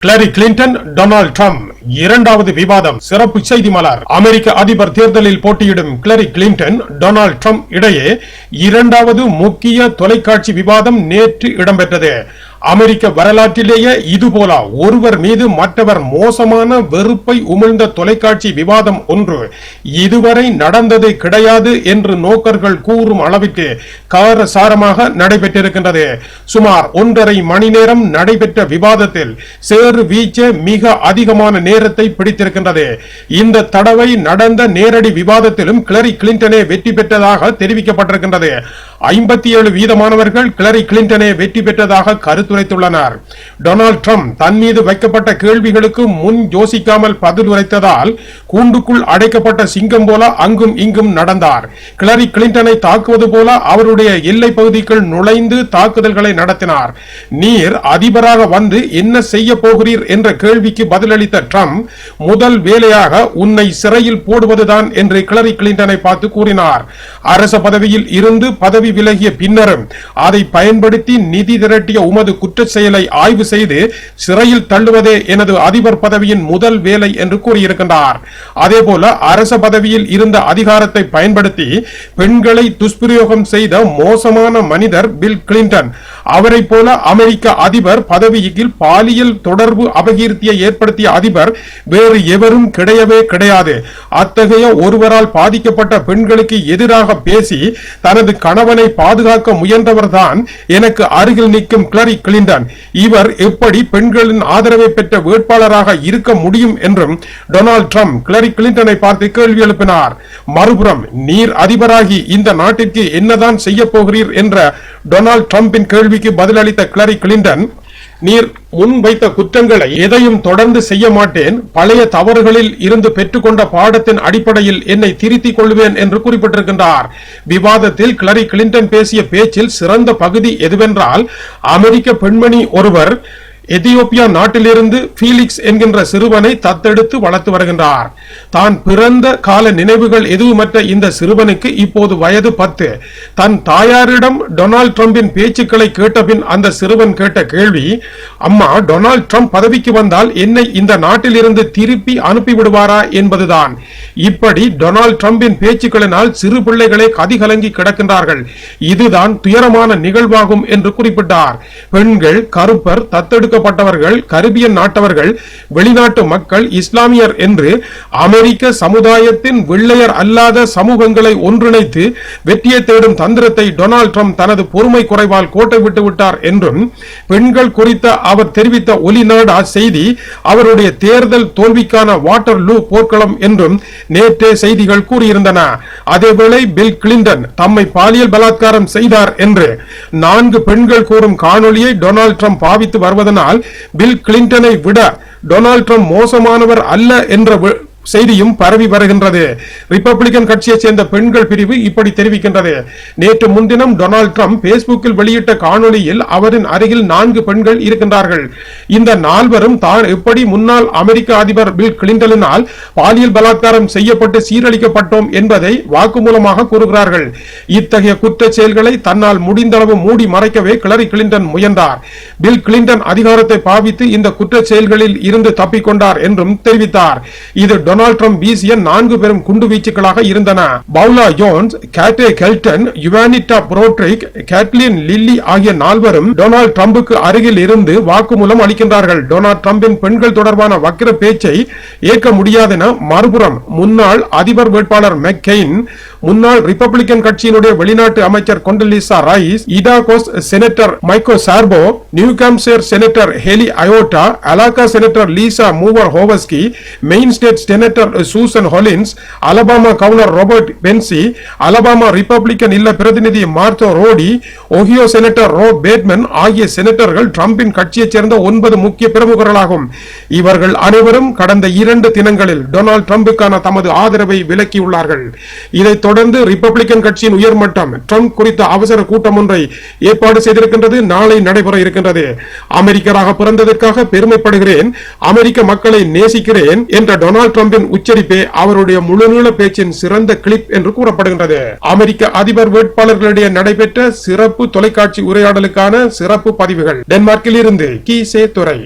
Hillary Clinton Donald Trump இரண்டாவது விவாதம். சிறப்பு செய்தி மலர். அமெரிக்க அதிபர் தேர்தலில் போட்டியிடும் ஹிலரி கிளின்டன் டொனால்ட் ட்ரம்ப் இடையே இரண்டாவது முக்கிய தொலைக்காட்சி விவாதம் நேற்று இடம்பெற்றது. அமெரிக்க வரலாற்றிலேயே இதுபோல ஒருவர் மீது மற்றவர் மோசமான வெறுப்பை உமிழ்ந்த தொலைக்காட்சி விவாதம் ஒன்று இதுவரை நடந்தது கிடையாது என்று நோக்கர்கள் கூறும் அளவிற்கு காரசாரமாக நடைபெற்றிருக்கின்றது. சுமார் 1.5 மணி நேரம் நடைபெற்ற விவாதத்தில் சேறு வீச்சு மிக அதிகமான நேரத்தை பிடித்திருக்கின்றது. இந்த தடவை நடந்த நேரடி விவாதத்திலும் ஹிலரி கிளின்டனே வெற்றி பெற்றதாக தெரிவிக்கப்பட்டிருக்கின்றது. 57% ஹிலரி கிளின்டனே வெற்றி பெற்றதாக கருத்துரைத்துள்ளனர். டொனால்ட் ட்ரம்ப் தன் மீது வைக்கப்பட்ட கேள்விகளுக்கு முன் யோசிக்காமல் பதில் உரைத்ததால் கூண்டுக்குள் அடைக்கப்பட்ட சிங்கம் போல அங்கும் இங்கும் நடந்தார். ஹிலரி கிளின்டனை தாக்குவது போல அவருடைய எல்லை பகுதிக்குள் நுழைந்து தாக்குதல்களை நடத்தினார். நீர் அதிபராக வந்து என்ன செய்ய போகிறீர் என்ற கேள்விக்கு பதிலளித்த ட்ரம்ப் முதல் வேலையாக உன்னை சிறையில் போடுவதுதான் என்று ஹிலரி கிளின்டனை பார்த்து கூறினார். அரச பதவியில் இருந்து பதவி விலகிய பின்னரும் அதை பயன்படுத்தி நிதி திரட்டிய உமது குற்ற செயலை ஆய்வு செய்து சிறையில் தள்ளுவதே எனது அதிபர் பதவியின் முதல் வேலை என்று கூறியிருக்கின்றார். அதேபோல அரச பதவியில் இருந்த அதிகாரத்தை பயன்படுத்தி பெண்களை துஷ்பிரயோகம் செய்த மோசமான மனிதர் பில் கிளின்டன். அவரை போல அமெரிக்க அதிபர் பதவியில் பாலியல் தொடர்பு அபகீர்த்தியை ஏற்படுத்திய அதிபர் வேறு எவரும் கிடையவே கிடையாது. அத்தகைய ஒருவரால் பாதிக்கப்பட்ட பெண்களுக்கு எதிராக பேசி தனது கணவனை பாதுகாக்க முயன்றவர்தான் எனக்கு அருகில் நிற்கும் ஹிலரி கிளின்டன். இவர் எப்படி பெண்களின் ஆதரவை பெற்ற வேட்பாளராக இருக்க முடியும் என்றும் டொனால்ட் ட்ரம்ப் ஹிலரி கிளின்டனை பார்த்து கேள்வி எழுப்பினார். மறுபுறம் நீர் அதிபராகி இந்த நாட்டிற்கு என்னதான் செய்ய போகிறீர் என்ற டொனால்ட் ட்ரம்பின் கேள்விக்கு பதிலளித்த ஹிலரி கிளின்டன், நீர் முன்வைத்த குற்றங்களை எதையும் தொடர்ந்து செய்ய மாட்டேன். பழைய தவறுகளில் இருந்து பெற்றுக்கொண்ட பாடத்தின் அடிப்படையில் என்னை திருத்திக் கொள்வேன் என்று குறிப்பிட்டிருக்கின்றார். விவாதத்தில் ஹிலரி கிளின்டன் பேசிய பேச்சில் சிறந்த பகுதி எதுவென்றால், அமெரிக்க பெண்மணி ஒருவர் எதியோப்பியா நாட்டிலிருந்து பீலிக்ஸ் என்கின்ற சிறுவனை தத்தெடுத்து வளர்த்து வருகின்றார். தான் பிறந்த கால நினைவுகள் எதுவுமற்ற இந்த சிறுவனுக்கு இப்போது வயது 10. தன் தாயாரிடம் டொனால்ட் ட்ரம்பின் பேச்சுக்களை கேட்டபின் அந்த சிறுவன் கேட்ட கேள்வி, அம்மா, டொனால்ட் ட்ரம்ப் பதவிக்கு வந்தால் என்னை இந்த நாட்டில் இருந்து திருப்பி அனுப்பிவிடுவாரா என்பதுதான். இப்படி டொனால்ட் ட்ரம்பின் பேச்சுக்களினால் சிறு பிள்ளைகளே கதிகலங்கி கிடக்கின்றார்கள். இதுதான் துயரமான நிகழ்வாகும் என்று குறிப்பிட்டார். பெண்கள், கருப்பர், தத்தெடுக்க கரிபியன் நாட்டவர்கள், வெளிநாட்டு மக்கள், இஸ்லாமியர் என்று அமெரிக்க சமுதாயத்தின் வெள்ளையர் அல்லாத சமூகங்களை ஒன்றிணைத்து வெற்றியை தேடும் தந்திரத்தை டொனால்ட் ட்ரம்ப் தனது பொறுமை குறைவால் கோட்டை விட்டு விட்டார் என்றும், பெண்கள் குறித்த அவர் தெரிவித்த ஒலிநாடா செய்தி அவருடைய தேர்தல் தோல்விக்கான வாட்டர்லூ போர்க்களம் என்றும் நேற்றே செய்திகள் கூறியிருந்தன. அதேவேளை பில் கிளின்டன் தம்மை பாலியல் பலாத்காரம் செய்தார் என்று 4 பெண்கள் கூறும் காணொலியை டொனால்ட் ட்ரம்ப் பாவித்து வருவதனால் பில் கிளின்டனை விட டொனால்ட் ட்ரம்ப் மோசமானவர் அல்ல என்ற செய்தியும் பரவி வருகின்றது. ரிப்பப்ளிகன் கட்சியைச் சேர்ந்த பெண்கள் பிரிவு இப்படி தெரிவிக்கின்றது. நேற்று முன்தினம் டொனால்ட் ட்ரம்ப் பேஸ்புக்கில் வெளியிட்ட காணொலியில் அவரின் அருகில் 4 பெண்கள் இருக்கின்றார்கள். இந்த 4வரும் தான் எப்படி முன்னாள் அமெரிக்க அதிபர் பில் கிளின்டனால் பாலியல் பலாத்காரம் செய்யப்பட்டு சீரழிக்கப்பட்டோம் என்பதை வாக்குமூலமாக கூறுகிறார்கள். இத்தகைய குற்ற செயல்களை தன்னால் முடிந்தளவு மூடி மறைக்கவே ஹிலரி கிளின்டன் முயன்றார். பில் கிளின்டன் அதிகாரத்தை பாவித்து இந்த குற்ற செயல்களில் இருந்து தப்பிக்கொண்டார் என்றும் தெரிவித்தார். இது டொனால்ட் ட்ரம்ப் வீசிய 4 பெரும் குண்டு வீச்சுகளாக இருந்தன. பவுலா ஜோன்ஸ், கேட்டே கெல்டன், யுவானிட்டா புரோட்ரிக், கேட்லின் லில்லி ஆகிய 4வரும் டொனால்ட் ட்ரம்புக்கு அருகில் இருந்து வாக்குமூலம் அளிக்கின்றார்கள். டொனால்ட் ட்ரம்பின் பெண்கள் தொடர்பான வக்கிர பேச்சை ஏற்க முடியாதென மறுபுறம் முன்னாள் அதிபர் வேட்பாளர் மெக்கெயின், முன்னாள் ரிப்பப்ளிகன் கட்சியினுடைய வெளிநாட்டு அமைச்சர் Condoleezza Rice, Idaho's senator Mike Crapo, New Hampshire senator Kelly Ayotte, Alaska senator Lisa Murkowski, Maine state senator Susan Collins, Alabama governor Robert Bentley, Alabama Republican இல்ல பிரதிநிதி Martha Roby, Ohio senator Rob Portman ஆகிய செனட்டர்கள் ட்ரம்பின் கட்சியைச் சேர்ந்த 9 முக்கிய பிரமுகர்களாகும். இவர்கள் அனைவரும் கடந்த 2 தினங்களில் டொனால்ட் ட்ரம்புக்கான தமது ஆதரவை விலக்கியுள்ளார்கள். இதைத் தொடர்ந்து ரிப்பப்ளிகன் கட்சியின் உயர்மட்டம் ட்ரம்ப் குறித்த அவசர கூட்டம் ஒன்றை ஏற்பாடு செய்திருக்கின்றது. நாளை நடைபெற இருக்கின்றது. அமெரிக்கராக பிறந்ததற்காக பெருமைப்படுகிறேன், அமெரிக்க மக்களை நேசிக்கிறேன் என்ற டொனால்ட் ட்ரம்பின் உச்சரிப்பே அவருடைய முழுநீள பேச்சின் சிறந்த கிளிப் என்று கூறப்படுகின்றது. அமெரிக்க அதிபர் வேட்பாளர்களிடையே நடைபெற்ற சிறப்பு தொலைக்காட்சி உரையாடலுக்கான சிறப்பு பதிவுகள். டென்மார்க்கில் இருந்து கீசே துறை.